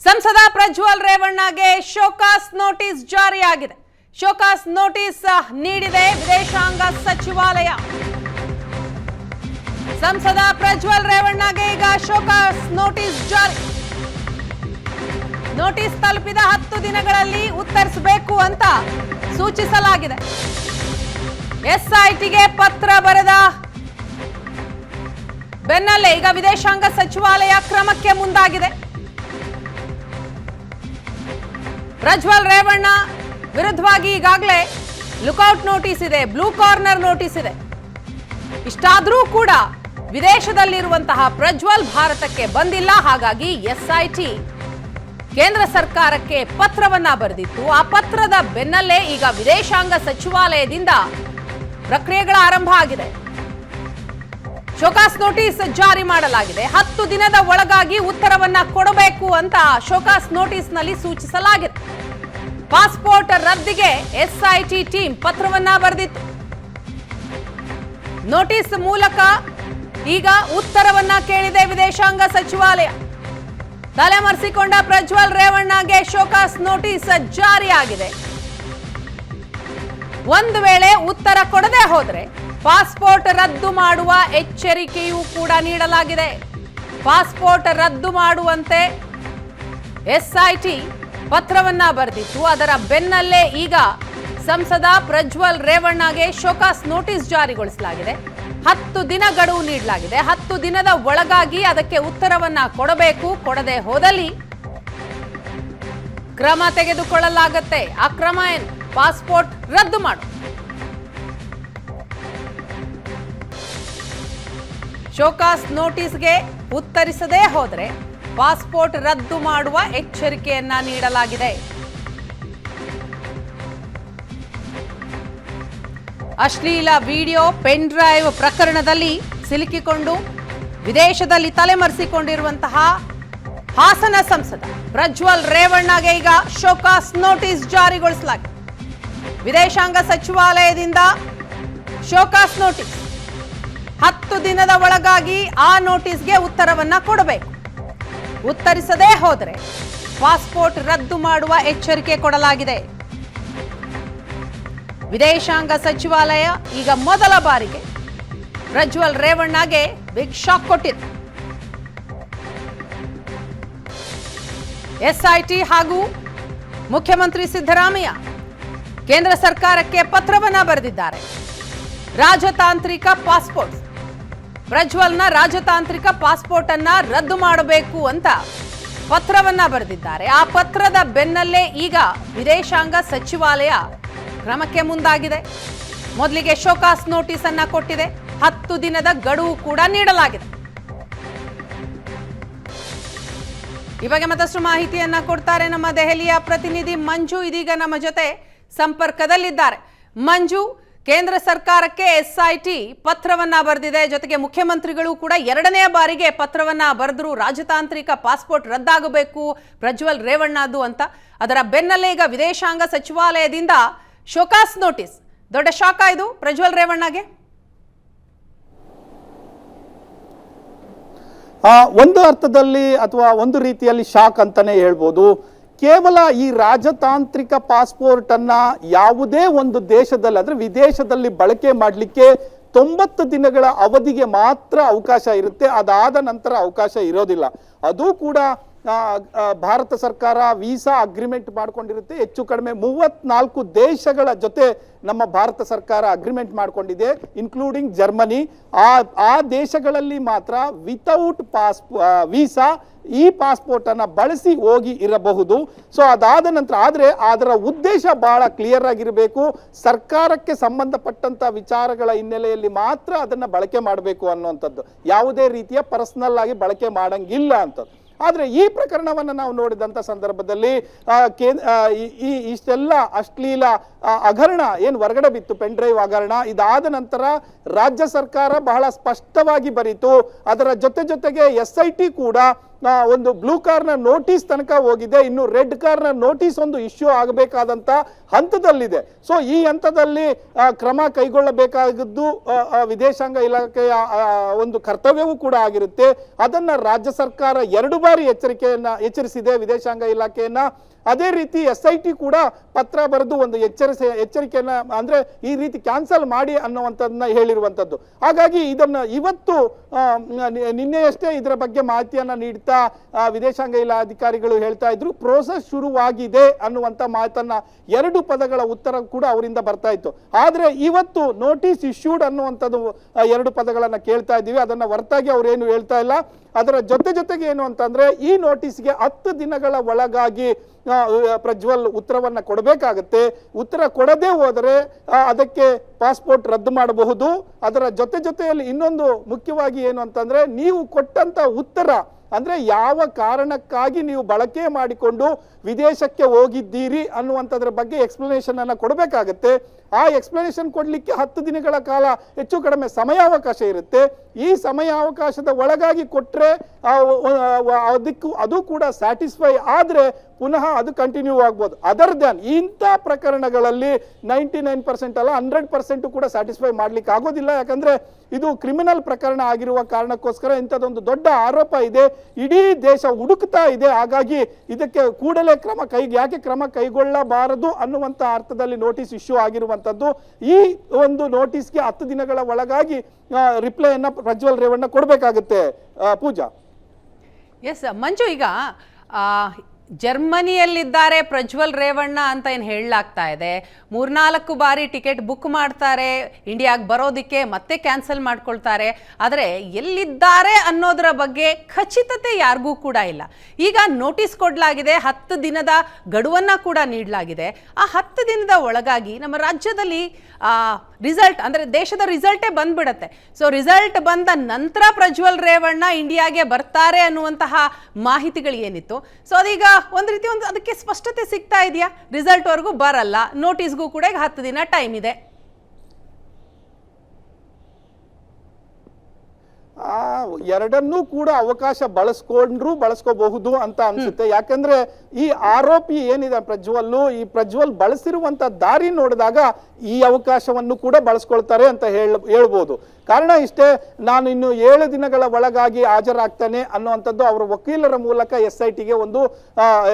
ಸಂಸದ ಪ್ರಜ್ವಲ್ ರೇವಣ್ಣಗೆ show cause notice ಜಾರಿಯಾಗಿದೆ. ಶೋಕಾಸ್ ನೋಟಿಸ್ ನೀಡಿದೆ ವಿದೇಶಾಂಗ ಸಚಿವಾಲಯ. ಸಂಸದ ಪ್ರಜ್ವಲ್ ರೇವಣ್ಣಗೆ ಈಗ ಶೋಕಾಸ್ ನೋಟಿಸ್ ಜಾರಿ. ನೋಟಿಸ್ ತಲುಪಿದ 10 ದಿನಗಳಲ್ಲಿ ಉತ್ತರಿಸಬೇಕು ಅಂತ ಸೂಚಿಸಲಾಗಿದೆ. ಎಸ್ಐಟಿಗೆ ಪತ್ರ ಬರೆದ ಬೆನ್ನಲ್ಲೇ ಈಗ ವಿದೇಶಾಂಗ ಸಚಿವಾಲಯ ಕ್ರಮಕ್ಕೆ ಮುಂದಾಗಿದೆ. ಪ್ರಜ್ವಲ್ ರೇವಣ್ಣ ವಿರುದ್ಧವಾಗಿ ಈಗಾಗಲೇ ಲುಕ್ಔಟ್ ನೋಟಿಸ್ ಇದೆ, ಬ್ಲೂ ಕಾರ್ನರ್ ನೋಟಿಸ್ ಇದೆ. ಇಷ್ಟಾದರೂ ಕೂಡ ವಿದೇಶದಲ್ಲಿರುವಂತಹ ಪ್ರಜ್ವಲ್ ಭಾರತಕ್ಕೆ ಬಂದಿಲ್ಲ. ಹಾಗಾಗಿ ಎಸ್ಐಟಿ ಕೇಂದ್ರ ಸರ್ಕಾರಕ್ಕೆ ಪತ್ರವನ್ನ ಬರೆದಿತ್ತು. ಆ ಪತ್ರದ ಬೆನ್ನಲ್ಲೇ ಈಗ ವಿದೇಶಾಂಗ ಸಚಿವಾಲಯದಿಂದ ಪ್ರಕ್ರಿಯೆಗಳ ಆರಂಭ ಆಗಿದೆ. ಶೋಕಾಸ್ ನೋಟಿಸ್ ಜಾರಿ ಮಾಡಲಾಗಿದೆ. 10 ದಿನದ ಒಳಗಾಗಿ ಉತ್ತರವನ್ನ ಕೊಡಬೇಕು ಅಂತ ಶೋಕಾಸ್ ನೋಟಿಸ್ ನಲ್ಲಿ ಸೂಚಿಸಲಾಗಿದೆ. ಪಾಸ್ಪೋರ್ಟ್ ರದ್ದಿಗೆ ಎಸ್ಐಟಿ ಟೀಮ್ ಪತ್ರವನ್ನ ಬರೆದಿತ್ತು. ನೋಟಿಸ್ ಮೂಲಕ ಈಗ ಉತ್ತರವನ್ನ ಕೇಳಿದೆ ವಿದೇಶಾಂಗ ಸಚಿವಾಲಯ. ತಲೆಮರೆಸಿಕೊಂಡ ಪ್ರಜ್ವಲ್ ರೇವಣ್ಣಗೆ ಶೋಕಾಸ್ ನೋಟಿಸ್ ಜಾರಿಯಾಗಿದೆ. ಒಂದು ವೇಳೆ ಉತ್ತರ ಕೊಡದೆ ಹೋದ್ರೆ ಪಾಸ್ಪೋರ್ಟ್ ರದ್ದು ಮಾಡುವ ಎಚ್ಚರಿಕೆಯೂ ಕೂಡ ನೀಡಲಾಗಿದೆ. ಪಾಸ್ಪೋರ್ಟ್ ರದ್ದು ಮಾಡುವಂತೆ ಎಸ್ಐಟಿ ಪತ್ರವನ್ನ ಬರೆದಿತ್ತು. ಅದರ ಬೆನ್ನಲ್ಲೇ ಈಗ ಸಂಸದ ಪ್ರಜ್ವಲ್ ರೇವಣ್ಣಗೆ ಶೋಕಾಸ್ ನೋಟಿಸ್ ಜಾರಿಗೊಳಿಸಲಾಗಿದೆ. 10 ದಿನ ಗಡುವು ನೀಡಲಾಗಿದೆ. 10 ದಿನದ ಒಳಗಾಗಿ ಅದಕ್ಕೆ ಉತ್ತರವನ್ನ ಕೊಡಬೇಕು. ಕೊಡದೆ ಹೋದಲ್ಲಿ ಕ್ರಮ ತೆಗೆದುಕೊಳ್ಳಲಾಗುತ್ತೆ. ಆ ಕ್ರಮ ಏನು? ಪಾಸ್ಪೋರ್ಟ್ ರದ್ದು ಮಾಡು. ಶೋಕಾಸ್ ನೋಟಿಸ್ಗೆ ಉತ್ತರಿಸದೇ ಹೋದರೆ ಪಾಸ್ಪೋರ್ಟ್ ರದ್ದು ಮಾಡುವ ಎಚ್ಚರಿಕೆಯನ್ನ ನೀಡಲಾಗಿದೆ. ಅಶ್ಲೀಲ ವಿಡಿಯೋ ಪೆನ್ ಡ್ರೈವ್ ಪ್ರಕರಣದಲ್ಲಿ ಸಿಲುಕಿಕೊಂಡು ವಿದೇಶದಲ್ಲಿ ತಲೆಮರೆಸಿಕೊಂಡಿರುವಂತಹ ಹಾಸನ ಸಂಸದ ಪ್ರಜ್ವಲ್ ರೇವಣ್ಣಗೆ ಈಗ ಶೋಕಾಸ್ ನೋಟಿಸ್ ಜಾರಿಗೊಳಿಸಲಾಗಿದೆ. ವಿದೇಶಾಂಗ ಸಚಿವಾಲಯದಿಂದ ಶೋಕಾಸ್ ನೋಟಿಸ್. 10 ದಿನದ ಒಳಗಾಗಿ ಆ ನೋಟಿಸ್ಗೆ ಉತ್ತರವನ್ನ ಕೊಡಬೇಕು. ಉತ್ತರಿಸದೇ ಹೋದರೆ ಪಾಸ್ಪೋರ್ಟ್ ರದ್ದು ಮಾಡುವ ಎಚ್ಚರಿಕೆ ಕೊಡಲಾಗಿದೆ. ವಿದೇಶಾಂಗ ಸಚಿವಾಲಯ ಈಗ ಮೊದಲ ಬಾರಿಗೆ ಪ್ರಜ್ವಲ್ ರೇವಣ್ಣಗೆ ಬಿಗ್ ಶಾಕ್ ಕೊಟ್ಟಿದೆ. ಎಸ್ಐಟಿ ಹಾಗೂ ಮುಖ್ಯಮಂತ್ರಿ ಸಿದ್ದರಾಮಯ್ಯ ಕೇಂದ್ರ ಸರ್ಕಾರಕ್ಕೆ ಪತ್ರವನ್ನ ಬರೆದಿದ್ದಾರೆ. ರಾಜತಾಂತ್ರಿಕ ಪಾಸ್ಪೋರ್ಟ್, ಪ್ರಜ್ವಲ್ನ ರಾಜತಾಂತ್ರಿಕ ಪಾಸ್ಪೋರ್ಟ್ ಅನ್ನ ರದ್ದು ಮಾಡಬೇಕು ಅಂತ ಪತ್ರವನ್ನ ಬರೆದಿದ್ದಾರೆ. ಆ ಪತ್ರದ ಬೆನ್ನಲ್ಲೇ ಈಗ ವಿದೇಶಾಂಗ ಸಚಿವಾಲಯ ಕ್ರಮಕ್ಕೆ ಮುಂದಾಗಿದೆ. ಮೊದಲಿಗೆ ಶೋಕಾಸ್ ನೋಟಿಸ್ ಅನ್ನ ಕೊಟ್ಟಿದೆ. 10 ದಿನದ ಗಡುವು ಕೂಡ ನೀಡಲಾಗಿದೆ. ಈ ಬಗ್ಗೆ ಮತ್ತಷ್ಟು ಮಾಹಿತಿಯನ್ನ ಕೊಡ್ತಾರೆ ನಮ್ಮ ದೆಹಲಿಯ ಪ್ರತಿನಿಧಿ ಮಂಜು. ಇದೀಗ ನಮ್ಮ ಜೊತೆ ಸಂಪರ್ಕದಲ್ಲಿದ್ದಾರೆ. ಮಂಜು, ಕೇಂದ್ರ ಸರ್ಕಾರಕ್ಕೆ ಎಸ್ಐಟಿ ಪತ್ರವನ್ನ ಬರೆದಿದೆ. ಜೊತೆಗೆ ಮುಖ್ಯಮಂತ್ರಿಗಳು ಕೂಡ 2ನೇ ಬಾರಿಗೆ ಪತ್ರವನ್ನ ಬರೆದ್ರು. ರಾಜತಾಂತ್ರಿಕ ಪಾಸ್ಪೋರ್ಟ್ ರದ್ದಾಗಬೇಕು ಪ್ರಜ್ವಲ್ ರೇವಣ್ಣದು ಅಂತ. ಅದರ ಬೆನ್ನಲ್ಲೇ ಈಗ ವಿದೇಶಾಂಗ ಸಚಿವಾಲಯದಿಂದ ಶೋಕಾಸ್ ನೋಟಿಸ್. ದೊಡ್ಡ ಶಾಕ್ ಆಯ್ತು ಪ್ರಜ್ವಲ್ ರೇವಣ್ಣಗೆ. ಒಂದು ಅರ್ಥದಲ್ಲಿ ಅಥವಾ ಒಂದು ರೀತಿಯಲ್ಲಿ ಶಾಕ್ ಅಂತಾನೆ ಹೇಳ್ಬೋದು. ಕೇವಲ ಈ ರಾಜತಾಂತ್ರಿಕ ಪಾಸ್ಪೋರ್ಟ್ ಅನ್ನ ಯಾವುದೇ ಒಂದು ದೇಶದಲ್ಲಿ ಅಂದ್ರೆ ವಿದೇಶದಲ್ಲಿ ಬಳಕೆ ಮಾಡಲಿಕ್ಕೆ 90 ದಿನಗಳ ಅವಧಿಗೆ ಮಾತ್ರ ಅವಕಾಶ ಇರುತ್ತೆ. ಅದಾದ ನಂತರ ಅವಕಾಶ ಇರೋದಿಲ್ಲ. ಅದು ಕೂಡ ಭಾರತ ಸರ್ಕಾರ ವೀಸಾ ಅಗ್ರಿಮೆಂಟ್ ಮಾಡ್ಕೊಂಡಿರುತ್ತೆ. ಹೆಚ್ಚು ಕಡಿಮೆ 34 ದೇಶಗಳ ಜೊತೆ ನಮ್ಮ ಭಾರತ ಸರ್ಕಾರ ಅಗ್ರಿಮೆಂಟ್ ಮಾಡ್ಕೊಂಡಿದೆ, ಇನ್ಕ್ಲೂಡಿಂಗ್ ಜರ್ಮನಿ. ಆ ದೇಶಗಳಲ್ಲಿ ಮಾತ್ರ ವಿತೌಟ್ ವೀಸಾ ಈ ಪಾಸ್ಪೋರ್ಟ್ ಅನ್ನ ಬಳಸಿ ಹೋಗಿ ಇರಬಹುದು. ಸೊ ಅದಾದ ನಂತರ ಆದ್ರೆ ಅದರ ಉದ್ದೇಶ ಬಹಳ ಕ್ಲಿಯರ್ ಆಗಿರಬೇಕು. ಸರ್ಕಾರಕ್ಕೆ ಸಂಬಂಧಪಟ್ಟಂತ ವಿಚಾರಗಳ ಹಿನ್ನೆಲೆಯಲ್ಲಿ ಮಾತ್ರ ಅದನ್ನ ಬಳಕೆ ಮಾಡಬೇಕು ಅನ್ನುವಂಥದ್ದು. ಯಾವುದೇ ರೀತಿಯ ಪರ್ಸನಲ್ ಆಗಿ ಬಳಕೆ ಮಾಡಂಗಿಲ್ಲ ಅಂತದ್ದು. ಆದ್ರೆ ಈ ಪ್ರಕರಣವನ್ನು ನಾವು ನೋಡಿದಂತ ಸಂದರ್ಭದಲ್ಲಿ ಇಷ್ಟೆಲ್ಲ ಅಶ್ಲೀಲ ಹಗರಣ ಏನು ಹೊರಗಡೆ ಬಿತ್ತು, ಪೆನ್ ಡ್ರೈವ್ ಹಗರಣ, ಇದಾದ ನಂತರ ರಾಜ್ಯ ಸರ್ಕಾರ ಬಹಳ ಸ್ಪಷ್ಟವಾಗಿ ಬರೀತು. ಅದರ ಜೊತೆಗೆ ಎಸ್ಐಟಿ ಕೂಡ ಒಂದು ಬ್ಲೂ ಕಾರ್ನ ನೋಟಿಸ್ ತನಕ ಹೋಗಿದೆ. ಇನ್ನು ರೆಡ್ ಕಾರ್ನ ನೋಟಿಸ್ ಒಂದು ಇಶ್ಯೂ ಆಗಬೇಕಾದಂತ ಹಂತದಲ್ಲಿದೆ. ಸೊ ಈ ಹಂತದಲ್ಲಿ ಕ್ರಮ ಕೈಗೊಳ್ಳಬೇಕಾಗಿದ್ದು ವಿದೇಶಾಂಗ ಇಲಾಖೆಯ ಒಂದು ಕರ್ತವ್ಯವೂ ಕೂಡ ಆಗಿರುತ್ತೆ. ಅದನ್ನ ರಾಜ್ಯ ಸರ್ಕಾರ 2 ಬಾರಿ ಎಚ್ಚರಿಸಿದೆ ವಿದೇಶಾಂಗ ಇಲಾಖೆಯನ್ನ. ಅದೇ ರೀತಿ SIT ಕೂಡ ಪತ್ರ ಬರೆದು ಒಂದು ಎಚ್ಚರಿಕೆಯನ್ನ ಅಂದ್ರೆ ಈ ರೀತಿ ಕ್ಯಾನ್ಸಲ್ ಮಾಡಿ ಅನ್ನುವಂಥದ್ದನ್ನ ಹೇಳಿರುವಂಥದ್ದು. ಹಾಗಾಗಿ ಇದನ್ನ ಇವತ್ತು ನಿನ್ನೆಯಷ್ಟೇ ಇದರ ಬಗ್ಗೆ ಮಾಹಿತಿಯನ್ನ ನೀಡ್ತಾ ವಿದೇಶಾಂಗ ಇಲಾಖೆ ಅಧಿಕಾರಿಗಳು ಹೇಳ್ತಾ ಇದ್ರು ಪ್ರೋಸೆಸ್ ಶುರುವಾಗಿದೆ ಅನ್ನುವಂಥ ಮಾತನ್ನ 2 ಪದಗಳ ಉತ್ತರ ಕೂಡ ಅವರಿಂದ ಬರ್ತಾ ಇತ್ತು. ಆದ್ರೆ ಇವತ್ತು ನೋಟಿಸ್ ಇಶ್ಯೂಡ್ ಅನ್ನುವಂಥದ್ದು 2 ಪದಗಳನ್ನ ಕೇಳ್ತಾ ಇದ್ದೀವಿ. ಅದನ್ನ ಹೊರತಾಗಿ ಅವ್ರೇನು ಹೇಳ್ತಾ ಇಲ್ಲ. ಅದರ ಜೊತೆಗೆ ಏನು ಅಂತಂದ್ರೆ ಈ ನೋಟಿಸ್ಗೆ 10 ದಿನಗಳ ಒಳಗಾಗಿ ಪ್ರಜ್ವಲ್ ಉತ್ತರವನ್ನ ಕೊಡಬೇಕಾಗತ್ತೆ. ಉತ್ತರ ಕೊಡದೆ ಹೋದರೆ ಅದಕ್ಕೆ ಪಾಸ್ಪೋರ್ಟ್ ರದ್ದು ಮಾಡಬಹುದು. ಅದರ ಜೊತೆಯಲ್ಲಿ ಇನ್ನೊಂದು ಮುಖ್ಯವಾಗಿ ಏನು ಅಂತಂದ್ರೆ ನೀವು ಕೊಟ್ಟಂತ ಉತ್ತರ ಅಂದ್ರೆ ಯಾವ ಕಾರಣಕ್ಕಾಗಿ ನೀವು ಬಳಕೆ ಮಾಡಿಕೊಂಡು ವಿದೇಶಕ್ಕೆ ಹೋಗಿದ್ದೀರಿ ಅನ್ನುವಂಥದ್ರ ಬಗ್ಗೆ ಎಕ್ಸ್ಪ್ಲನೇಷನ್ ಅನ್ನ ಕೊಡಬೇಕಾಗತ್ತೆ. ಆ ಎಕ್ಸ್ಪ್ಲನೇಷನ್ ಕೊಡ್ಲಿಕ್ಕೆ 10 ದಿನಗಳ ಕಾಲ ಹೆಚ್ಚು ಕಡಿಮೆ ಸಮಯಾವಕಾಶ ಇರುತ್ತೆ. ಈ ಸಮಯಾವಕಾಶದ ಒಳಗಾಗಿ ಕೊಟ್ರೆ ಅದು ಕೂಡ ಸ್ಯಾಟಿಸ್ಫೈ ಆದ್ರೆ ಪುನಃ ಅದು ಕಂಟಿನ್ಯೂ ಆಗ್ಬೋದು. ಅದರ್ ದ್ಯಾನ್ ಇಂಥ ಪ್ರಕರಣಗಳಲ್ಲಿ 99% ಅಲ್ಲ 100% ಕೂಡ ಸ್ಯಾಟಿಸ್ಫೈ ಮಾಡ್ಲಿಕ್ಕೆ ಆಗೋದಿಲ್ಲ. ಯಾಕಂದ್ರೆ ಇದು ಕ್ರಿಮಿನಲ್ ಪ್ರಕರಣ ಆಗಿರುವ ಕಾರಣಕ್ಕೋಸ್ಕರ ಇಂಥದ್ದೊಂದು ದೊಡ್ಡ ಆರೋಪ ಇದೆ, ಇಡೀ ದೇಶ ಹುಡುಕ್ತಾ ಇದೆ. ಹಾಗಾಗಿ ಇದಕ್ಕೆ ಕೂಡಲೇ ಯಾಕೆ ಕ್ರಮ ಕೈಗೊಳ್ಳಬಾರದು ಅನ್ನುವಂಥ ಅರ್ಥದಲ್ಲಿ ನೋಟಿಸ್ ಇಶ್ಯೂ ಆಗಿರುವಂಥದ್ದು. ಈ ಒಂದು ನೋಟಿಸ್ಗೆ 10 ದಿನಗಳ ಒಳಗಾಗಿ ರಿಪ್ಲೈಯನ್ನ ಪ್ರಜ್ವಲ್ ರೇವಣ್ಣ ಕೊಡಬೇಕಾಗುತ್ತೆ. ಪೂಜಾ. ಎಸ್ ಮಂಜು, ಈಗ ಜರ್ಮನಿಯಲ್ಲಿದ್ದಾರೆ ಪ್ರಜ್ವಲ್ ರೇವಣ್ಣ ಅಂತ ಏನು ಹೇಳಲಾಗ್ತಾ ಇದೆ. 3-4 ಬಾರಿ ಟಿಕೆಟ್ ಬುಕ್ ಮಾಡ್ತಾರೆ ಇಂಡಿಯಾಗೆ ಬರೋದಕ್ಕೆ, ಮತ್ತೆ ಕ್ಯಾನ್ಸಲ್ ಮಾಡ್ಕೊಳ್ತಾರೆ. ಆದರೆ ಎಲ್ಲಿದ್ದಾರೆ ಅನ್ನೋದರ ಬಗ್ಗೆ ಖಚಿತತೆ ಯಾರಿಗೂ ಕೂಡ ಇಲ್ಲ. ಈಗ ನೋಟಿಸ್ ಕೊಡಲಾಗಿದೆ, 10 ದಿನದ ಗಡುವನ್ನು ಕೂಡ ನೀಡಲಾಗಿದೆ. ಆ 10 ದಿನದ ಒಳಗಾಗಿ ನಮ್ಮ ರಾಜ್ಯದಲ್ಲಿ ರಿಸಲ್ಟ್ ಅಂದರೆ ದೇಶದ ರಿಸಲ್ಟೇ ಬಂದ್ಬಿಡತ್ತೆ. ಸೊ ರಿಸಲ್ಟ್ ಬಂದ ನಂತರ ಪ್ರಜ್ವಲ್ ರೇವಣ್ಣ ಇಂಡಿಯಾಗೆ ಬರ್ತಾರೆ ಅನ್ನುವಂತಹ ಮಾಹಿತಿಗಳು ಏನಿತ್ತು, ಸೊ ಅದೀಗ ಒಂದು ರೀತಿ ಅದಕ್ಕೆ ಸ್ಪಷ್ಟತೆ ಸಿಗ್ತಾ ಇದೆಯಾ? ರಿಸಲ್ಟ್ ವರೆಗೂ ಬರಲ್ಲ, ನೋಟಿಸ್ಗೂ ಕೂಡ 10 ದಿನ ಟೈಮ್ ಇದೆ. ಎರಡನ್ನೂ ಕೂಡ ಅವಕಾಶ ಬಳಸ್ಕೋಬಹುದು ಅಂತ ಅನ್ಸುತ್ತೆ. ಯಾಕಂದ್ರೆ ಈ ಆರೋಪಿ ಏನಿದೆ ಪ್ರಜ್ವಲ್ ಬಳಸಿರುವಂತ ದಾರಿ ನೋಡಿದಾಗ ಈ ಅವಕಾಶವನ್ನು ಕೂಡ ಬಳಸ್ಕೊಳ್ತಾರೆ ಅಂತ ಹೇಳ್ಬೋದು. ಕಾರಣ ಇಷ್ಟೇ, ನಾನು ಇನ್ನು 7 ದಿನಗಳ ಒಳಗಾಗಿ ಹಾಜರಾಗ್ತಾನೆ ಅನ್ನುವಂಥದ್ದು ಅವರ ವಕೀಲರ ಮೂಲಕ SITಗೆ ಒಂದು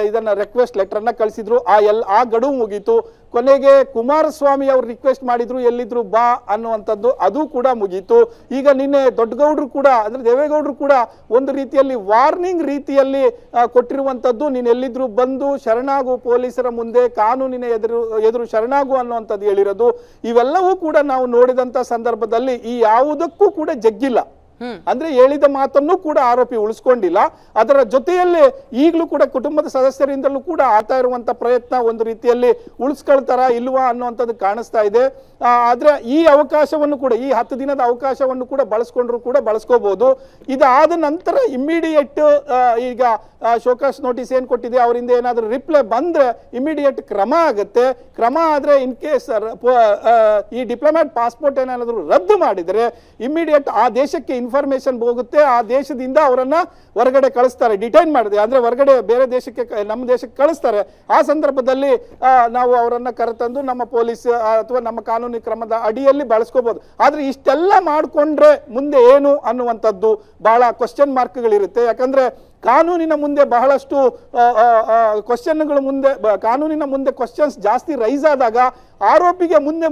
ಇದನ್ನ ರಿಕ್ವೆಸ್ಟ್ ಲೆಟರ್ ಅನ್ನ ಕಳಿಸಿದ್ರು. ಆ ಗಡುವು ಮುಗೀತು. ಕೊನೆಗೆ ಕುಮಾರಸ್ವಾಮಿ ಅವರು ರಿಕ್ವೆಸ್ಟ್ ಮಾಡಿದ್ರು ಎಲ್ಲಿದ್ರು ಬಾ ಅನ್ನುವಂಥದ್ದು, ಅದು ಕೂಡ ಮುಗೀತು. ಈಗ ನಿನ್ನೆ ದೊಡ್ಡಗೌಡರು ಕೂಡ ಅಂದ್ರೆ ದೇವೇಗೌಡರು ಕೂಡ ಒಂದು ರೀತಿಯಲ್ಲಿ ವಾರ್ನಿಂಗ್ ರೀತಿಯಲ್ಲಿ ಕೊಟ್ಟಿರುವಂಥದ್ದು, ನೀನು ಎಲ್ಲಿದ್ರು ಬಂದು ಶರಣಾಗು, ಪೊಲೀಸರ ಮುಂದೆ ಕಾನೂನಿನ ಎದುರು ಶರಣಾಗು ಅನ್ನುವಂಥದ್ದು ಹೇಳಿರೋದು. ಇವೆಲ್ಲವೂ ಕೂಡ ನಾವು ನೋಡಿದಂತ ಸಂದರ್ಭದಲ್ಲಿ ಈ ಯಾವುದಕ್ಕೂ ಕೂಡ ಜಗ್ಗಿಲ್ಲ. ಅಂದ್ರೆ ಹೇಳಿದ ಮಾತನ್ನು ಕೂಡ ಆರೋಪಿ ಉಳಿಸ್ಕೊಂಡಿಲ್ಲ. ಅದರ ಜೊತೆಯಲ್ಲಿ ಈಗಲೂ ಕೂಡ ಕುಟುಂಬದ ಸದಸ್ಯರಿಂದಲೂ ಕೂಡ ಆಗ್ತಾ ಇರುವಂತ ಪ್ರಯತ್ನ ಒಂದು ರೀತಿಯಲ್ಲಿ ಉಳಿಸ್ಕೊಳ್ತಾರ ಇಲ್ವಾ ಅನ್ನುವಂಥದ್ದು ಕಾಣಿಸ್ತಾ ಇದೆ. ಆದ್ರೆ ಈ ಅವಕಾಶವನ್ನು ಕೂಡ ಈ 10 ದಿನದ ಅವಕಾಶವನ್ನು ಕೂಡ ಬಳಸ್ಕೋಬಹುದು. ಇದಾದ ನಂತರ ಇಮ್ಮಿಡಿಯೇಟ್ ಈಗ ಶೋಕಾಸ್ ನೋಟಿಸ್ ಏನ್ ಕೊಟ್ಟಿದೆ ಅವರಿಂದ ಏನಾದ್ರೂ ರಿಪ್ಲೈ ಬಂದ್ರೆ ಇಮಿಡಿಯೇಟ್ ಕ್ರಮ ಆಗುತ್ತೆ. ಕ್ರಮ ಆದ್ರೆ ಇನ್ ಕೇಸ್ ಈ ಡಿಪ್ಲೊಮ್ಯಾಟ್ ಪಾಸ್ಪೋರ್ಟ್ ಏನಾದ್ರು ರದ್ದು ಮಾಡಿದ್ರೆ ಇಮಿಡಿಯೇಟ್ ಆ ದೇಶಕ್ಕೆ ಇನ್ಫಾರ್ಮೇಶನ್ ಹೋಗುತ್ತೆ. ಆ ದೇಶದಿಂದ ಅವರನ್ನ ಹೊರಗಡೆ ಕಳಿಸ್ತಾರೆ, ಡಿಟೈನ್ ಮಾಡಿದೆ ಅಂದ್ರೆ ಹೊರಗಡೆ ಬೇರೆ ದೇಶಕ್ಕೆ ನಮ್ಮ ದೇಶಕ್ಕೆ ಕಳಿಸ್ತಾರೆ. ಆ ಸಂದರ್ಭದಲ್ಲಿ ನಾವು ಅವರನ್ನ ಕರೆತಂದು ನಮ್ಮ ಪೊಲೀಸ್ ಅಥವಾ ನಮ್ಮ ಕಾನೂನು ಕ್ರಮದ ಅಡಿಯಲ್ಲಿ ಬಳಸ್ಕೋಬಹುದು. ಆದ್ರೆ ಇಷ್ಟೆಲ್ಲ ಮಾಡ್ಕೊಂಡ್ರೆ ಮುಂದೆ ಏನು ಅನ್ನುವಂಥದ್ದು ಬಹಳ ಕ್ವಶನ್ ಮಾರ್ಕ್ಗಳಿರುತ್ತೆ. ಯಾಕಂದ್ರೆ ಕಾನೂನಿನ ಮುಂದೆ ಬಹಳಷ್ಟು ಕಾನೂನಿನ ಮುಂದೆ ಕ್ವಶನ್ಸ್ ಜಾಸ್ತಿ ರೈಸ್ ಆದಾಗ ಆರೋಪಿಗೆ ಮುಂದೆ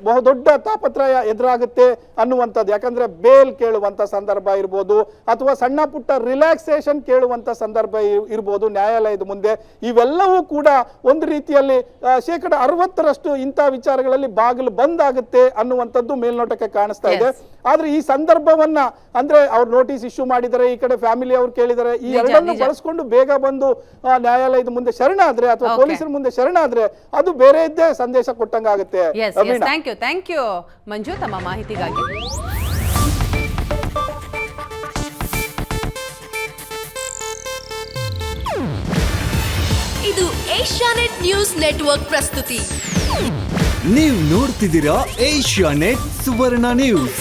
ಬಹುದೊಡ್ಡ ತಾಪತ್ರಯ ಎದುರಾಗುತ್ತೆ ಅನ್ನುವಂಥದ್ದು. ಯಾಕಂದ್ರೆ ಬೇಲ್ ಕೇಳುವಂತ ಸಂದರ್ಭ ಇರ್ಬೋದು ಅಥವಾ ಸಣ್ಣ ಪುಟ್ಟ ರಿಲ್ಯಾಕ್ಸೇಷನ್ ಕೇಳುವಂತ ಸಂದರ್ಭ ಇರ್ಬೋದು ನ್ಯಾಯಾಲಯದ ಮುಂದೆ. ಇವೆಲ್ಲವೂ ಕೂಡ ಒಂದು ರೀತಿಯಲ್ಲಿ 60% ಇಂಥ ವಿಚಾರಗಳಲ್ಲಿ ಬಾಗಿಲು ಬಂದಾಗುತ್ತೆ ಅನ್ನುವಂಥದ್ದು ಮೇಲ್ನೋಟಕ್ಕೆ ಕಾಣಿಸ್ತಾ ಇದೆ. ಆದ್ರೆ ಈ ಸಂದರ್ಭವನ್ನ ಅಂದ್ರೆ ಅವ್ರು ನೋಟಿಸ್ ಇಶ್ಯೂ ಮಾಡಿದರೆ, ಈ ಕಡೆ ಫ್ಯಾಮಿಲಿ ಅವ್ರು ಕೇಳಿದರೆ, ಈ ಎರಡನ್ನು ಬಳಸ್ಕೊಂಡು ಬೇಗ ಬಂದು ನ್ಯಾಯಾಲಯದ ಮುಂದೆ ಶರಣಾದ್ರೆ ಅಥವಾ ಪೊಲೀಸರ ಮುಂದೆ ಶರಣಾದ್ರೆ ಅದು ಬೇರೆ ಇದ್ದೇ ಸಂದೇಶ ಕೊಟ್ಟಂಗಾಗುತ್ತೆ. ಥ್ಯಾಂಕ್ ಯು ಮಂಜು ತಮ್ಮ ಮಾಹಿತಿಗಾಗಿ. ಇದು ಏಷ್ಯಾನೆಟ್ ನ್ಯೂಸ್ ನೆಟ್ವರ್ಕ್ ಪ್ರಸ್ತುತಿ. ನೀವು ನೋಡ್ತಿದ್ದೀರಾ ಏಷ್ಯಾನೆಟ್ ಸುವರ್ಣ ನ್ಯೂಸ್.